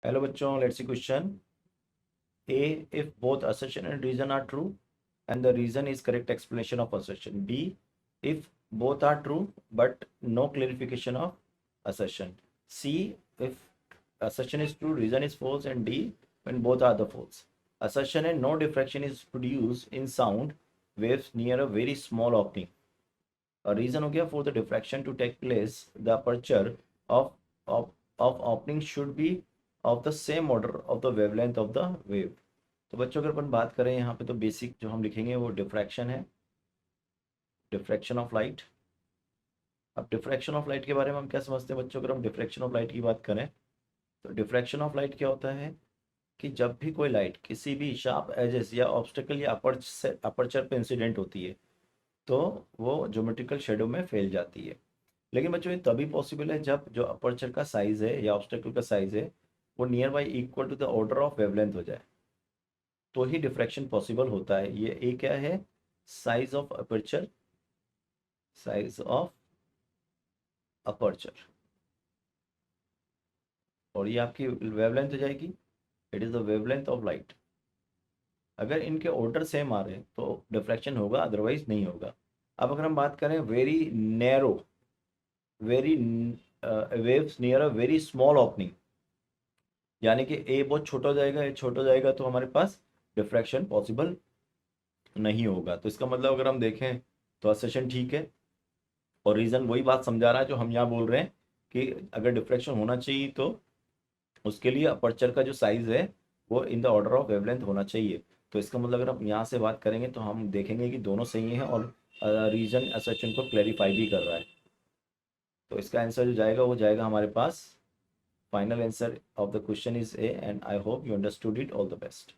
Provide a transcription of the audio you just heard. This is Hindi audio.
हेलो बच्चों, let's see question A. If both assertion and reason are true and the reason is correct explanation of assertion. B, if both are true but no clarification of assertion. C, if assertion is true, reason is false. And D, when both are the false. Assertion and no diffraction is produced in sound waves near a very small opening. A reason हो गया for the diffraction to take place, the aperture of of of opening should be of the same order of the wavelength of the wave. तो बच्चों अगर अपन बात करें यहाँ पे तो बेसिक जो हम लिखेंगे वो डिफ्रैक्शन है, डिफ्रैक्शन ऑफ लाइट। अब डिफ्रैक्शन ऑफ लाइट के बारे में हम क्या समझते हैं बच्चों? अगर हम डिफ्रैक्शन ऑफ लाइट की बात करें तो डिफ्रैक्शन ऑफ लाइट क्या होता है कि जब भी कोई लाइट किसी भी शार्प एजेस या ऑब्स्टेकल या अपर्चर पे इंसिडेंट होती है तो वो ज्योमेट्रिकल शेडो में फैल जाती है। लेकिन बच्चों ये तभी पॉसिबल है जब जो अपर्चर का साइज है या ऑब्स्टेकल का साइज है वो nearby equal to the order of wavelength हो जाए, तो ही डिफ्रैक्शन पॉसिबल होता है। ये ए क्या है? Size of aperture, size of aperture, और ये आपकी वेवलेंथ हो जाएगी, it is the wavelength of light. अगर इनके ऑर्डर सेम आ रहे हैं तो डिफ्रैक्शन होगा, अदरवाइज नहीं होगा। अब अगर हम बात करें very narrow, very waves near a very small opening, यानी कि ए बहुत छोटा हो जाएगा, ए छोटा हो जाएगा, तो हमारे पास डिफ्रैक्शन पॉसिबल नहीं होगा। तो इसका मतलब अगर हम देखें तो असर्शन ठीक है और रीज़न वही बात समझा रहा है जो हम यहाँ बोल रहे हैं कि अगर डिफ्रैक्शन होना चाहिए तो उसके लिए अपर्चर का जो साइज़ है वो in the order of wavelength होना चाहिए। तो इसका मतलब अगर हम यहाँ से बात करेंगे तो हम देखेंगे कि दोनों सही हैं और रीज़न असर्शन को क्लैरिफाई भी कर रहा है। तो इसका आंसर जो जाएगा वो जाएगा हमारे पास, final answer of the question is A, and I hope you understood it. All the best.